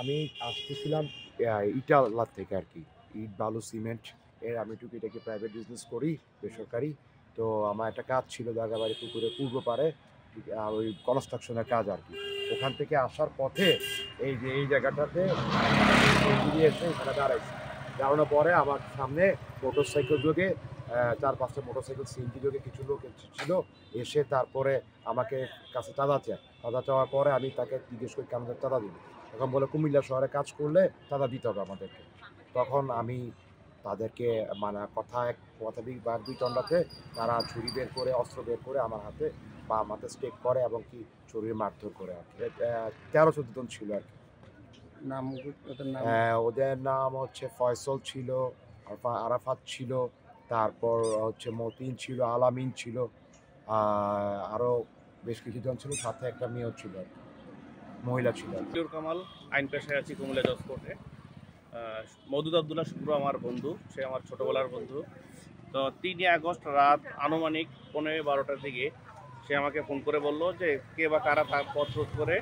আমি আসতেছিলাম ইটালা থেকে আরকি। ইট, বালু, সিমেন্ট এর আমি টুকিটাকি প্রাইভেট বিজনেস করি, বেসরকারি। তো আমার একটা কাজ ছিল দাগাবাড়ি পুকুরের পূর্ব পাড়ে, ওই কনস্ট্রাকশনের কাজ আরকি। ওখান থেকে আসার পথে এই যে এই জায়গাটাতে এদিকে এসে এখানে দাঁড়াইছি। দাঁড়ানোর পরে আমার সামনে মোটরসাইকেল যোগে ৪-৫ টা মোটরসাইকেল সিএনজি যোগে কিছু লোক ছিল। এসে তারপরে আমাকে কাছে চাঁদা চায়। চাঁদা চাওয়ার পরে আমি তাকে জিজ্ঞেস করি, "কেন চাঁদা দিবি?" তখন বলে, "কুমিল্লা শহরে কাজ করলে চাঁদা দিতে হবে আমাদেরকে।" তখন আমি তাদেরকে মানে কথা বাকবিতণ্ডাতে তারা ছুরি বের করে, অস্ত্র বের করে আমার হাতে বাম হাতে স্টেক করে এবং কি শরীরে মারধর করে আরকি। ১৩-১৪ জন ছিল আরকি। নাম ওদের নাম? ওদের নাম হচ্ছে ফয়সল ছিল, আরাফাত ছিল, তারপর হচ্ছে মতিন ছিল, আলামিন ছিল, আ আরো বেশ কিছুজন ছিল, সাথে একটা মেয়েও ছিল আরকি, মহিলা ছিল আরকি। মতিউর কামাল, আইন পেশায় আছি কুমিল্লা জজ কোর্টে। মওদুদ আবদুল্লাহ শুভ্র আমার বন্ধু, সে আমার ছোটোবেলার বন্ধু। তো ৩ই আগস্ট রাত আনুমানিক ১৫-১২টার দিকে সে আমাকে ফোন করে বলল যে কে বা কারা তার পথ রোধ করে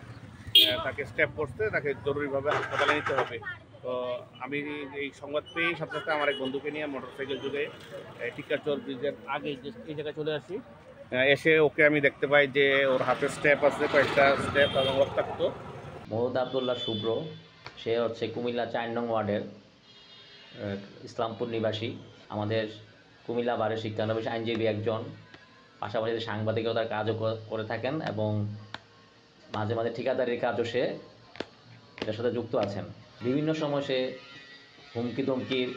তাকে স্টেপ করতে, তাকে জরুরিভাবে হাসপাতালে নিতে হবে। তো আমি এই সংবাদ পেয়েই সাথে সাথে আমার এক বন্ধুকে নিয়ে মোটরসাইকেল যুগে টিকাচর ব্রিজের আগে যে এই জায়গায় চলে আসি। এসে ওকে আমি দেখতে পাই যে ওর হাতে স্টেপ আছে, কয়েকটা স্টেপ এবং রক্তাক্ত। মওদুদ আবদুল্লাহ শুভ্র, সে হচ্ছে কুমিল্লা ৪ নং ওয়ার্ডের ইসলামপুর নিবাসী। আমাদের কুমিল্লা বারের শিক্ষানবিশ আইনজীবী একজন, পাশাপাশি সাংবাদিকতার কাজও করে থাকেন এবং মাঝে মাঝে ঠিকাদারির কাজও সে এটার সাথে যুক্ত আছেন। বিভিন্ন সময় সে হুমকি ধমকির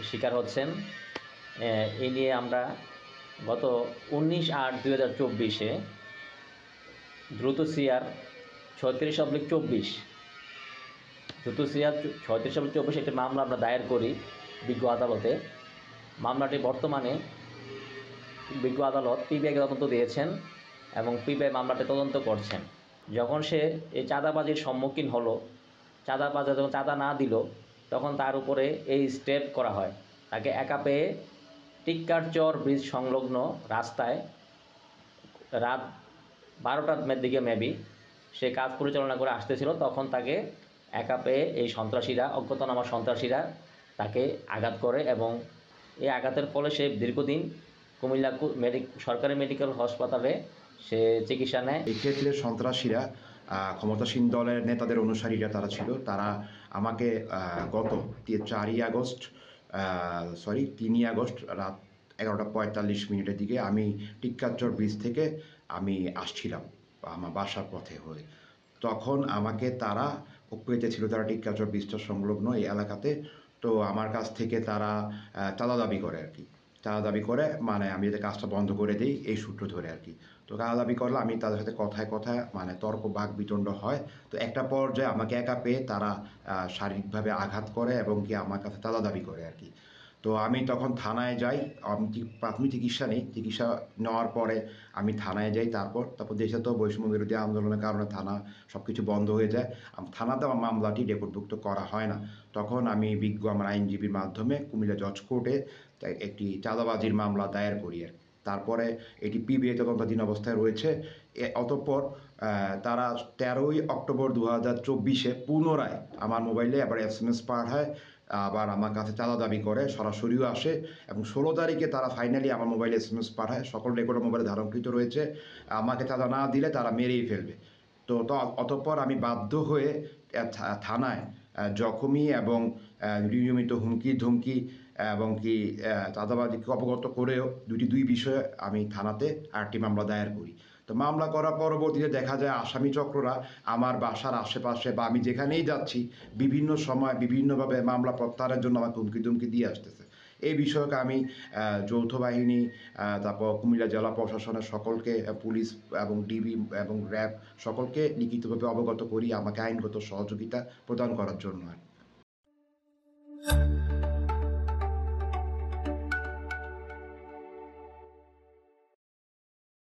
শিকার হচ্ছেন। এই নিয়ে আমরা গত ১৯/৮/২০২৪-এ দ্রুত সিআর ৩৬/২৪ দ্রুত সিআর ৩৬/২৪ একটি মামলা আমরা দায়ের করি বিজ্ঞ আদালতে। মামলাটি বর্তমানে বিজ্ঞ আদালত পিবিআইকে তদন্ত দিয়েছেন এবং পিবিআই মামলাটি তদন্ত করছেন। যখন সে এই চাঁদাবাজির সম্মুখীন হলো, যখন চাঁদা না দিল, তখন তার উপরে এই স্টেপ করা হয়। তাকে একা পেয়ে টিক্কারচর ব্রিজ সংলগ্ন রাস্তায় রাত ১২টার দিকে মেবি সে কাজ পরিচালনা করে আসতেছিল, তখন তাকে একা পেয়ে এই সন্ত্রাসীরা, অজ্ঞাতনামা সন্ত্রাসীরা তাকে আঘাত করে এবং এই আঘাতের ফলে সে দীর্ঘদিন কুমিল্লা সরকারি মেডিকেল হাসপাতালে সে চিকিৎসা নেয়। এক্ষেত্রে সন্ত্রাসীরা ক্ষমতাসীন দলের নেতাদের অনুসারীরা তারা ছিল। তারা আমাকে গত ৩ই আগস্ট রাত ১১টা ৪৫ মিনিটের দিকে আমি টিক্কাচর ব্রিজ থেকে আমি আসছিলাম আমার বাসার পথে হয়ে। তখন আমাকে তারা পেতেছিল, তারা টিক্কাচর ব্রিজটা সংলগ্ন এই এলাকাতে। তো আমার কাছ থেকে তারা চাঁদা দাবি করে আরকি। চাঁদা দাবি করে মানে আমি যাতে কাজটা বন্ধ করে দেই এই সূত্র ধরে আরকি। তো চাঁদা দাবি করলে আমি তাদের সাথে কথায় মানে তর্ক বাকবিতণ্ড হয়। তো একটা পর্যায়ে আমাকে একা পেয়ে তারা শারীরিকভাবে আঘাত করে এবং কি আমার কাছে চাঁদা দাবি করে আরকি। তো আমি তখন থানায় যাই। আমি প্রাথমিক চিকিৎসা নেই। চিকিৎসা নেওয়ার পরে আমি থানায় যাই। তারপর দেশে তো বৈষম্য বিরোধী আন্দোলনের কারণে থানা সবকিছু বন্ধ হয়ে যায়। থানাতে আমার মামলাটি রেকর্ডভুক্ত করা হয় না। তখন আমি বিজ্ঞ আমার আইনজীবীর মাধ্যমে কুমিল্লা জজ কোর্টে একটি চাঁদাবাজির মামলা দায়ের করি আরকি। তারপরে এটি পিবিআই তদন্তাধীন অবস্থায় রয়েছে। অতঃপর তারা ১৩ই অক্টোবর ২০২৪-এ পুনরায় আমার মোবাইলে আবার এসএমএস পাঠায়। আবার আমার কাছে চাঁদা দাবি করে, সরাসরিও আসে এবং ১৬ তারিখে তারা ফাইনালি আমার মোবাইলে এসএমএস পাঠায়। সকল রেকর্ড মোবাইলে ধারণকৃত রয়েছে। আমাকে চাঁদা না দিলে তারা মেরেই ফেলবে। তো অতঃপর আমি বাধ্য হয়ে থানায় জখমি এবং নিয়মিত হুমকি-ধমকি এবং কি চাঁদাবাজিকে অবগত করেও দুই বিষয়ে আমি থানাতে আরেকটি মামলা দায়ের করি। তো মামলা করার পরবর্তীতে দেখা যায় আসামি চক্ররা আমার বাসার আশেপাশে বা আমি যেখানেই যাচ্ছি বিভিন্ন সময় বিভিন্নভাবে মামলা প্রত্যাহারের জন্য আমাকে হুমকি-ধমকি দিয়ে আসতেছে। এই বিষয়কে আমি যৌথ বাহিনী, তারপর কুমিল্লা জেলা প্রশাসনের সকলকে, পুলিশ এবং ডিবি এবং র্যাব সকলকে লিখিতভাবে অবগত করি আমাকে আইনগত সহযোগিতা প্রদান করার জন্য।